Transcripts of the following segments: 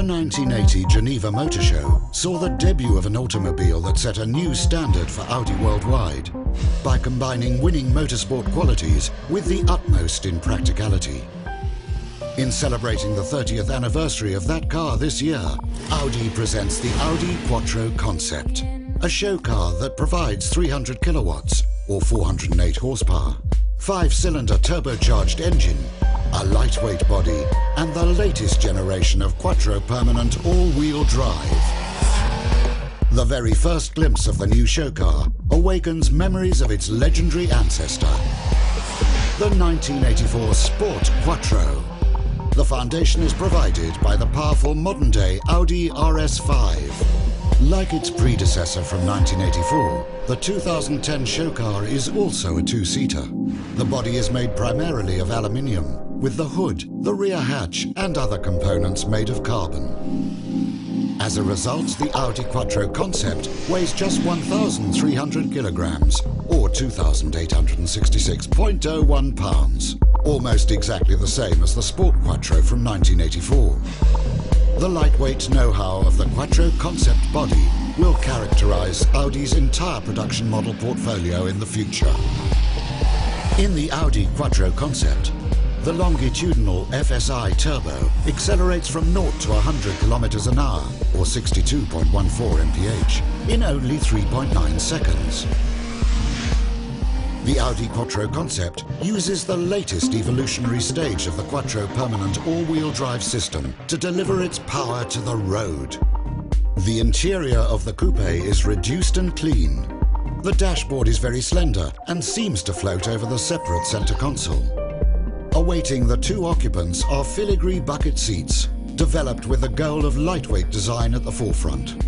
The 1980 Geneva Motor Show saw the debut of an automobile that set a new standard for Audi worldwide by combining winning motorsport qualities with the utmost in practicality. In celebrating the 30th anniversary of that car this year, Audi presents the Audi Quattro Concept, a show car that provides 300 kilowatts or 408 horsepower, 5-cylinder turbocharged engine, a lightweight body, and the latest generation of Quattro permanent all-wheel drive. The very first glimpse of the new show car awakens memories of its legendary ancestor, the 1984 Sport Quattro. The foundation is provided by the powerful modern-day Audi RS5. Like its predecessor from 1984, the 2010 show car is also a two-seater. The body is made primarily of aluminium, with the hood, the rear hatch, and other components made of carbon. As a result, the Audi Quattro Concept weighs just 1,300 kilograms, or 2,866.01 pounds, almost exactly the same as the Sport Quattro from 1984. The lightweight know-how of the Quattro Concept body will characterize Audi's entire production model portfolio in the future. In the Audi Quattro Concept, the longitudinal FSI Turbo accelerates from 0 to 100 kilometers an hour, or 62.14 mph, in only 3.9 seconds. The Audi Quattro Concept uses the latest evolutionary stage of the Quattro permanent all-wheel drive system to deliver its power to the road. The interior of the coupe is reduced and clean. The dashboard is very slender and seems to float over the separate center console. Awaiting the two occupants are filigree bucket seats, developed with the goal of lightweight design at the forefront.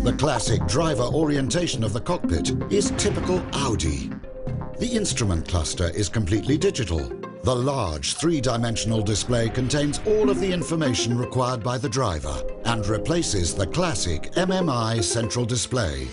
The classic driver orientation of the cockpit is typical Audi. The instrument cluster is completely digital. The large three-dimensional display contains all of the information required by the driver and replaces the classic MMI central display.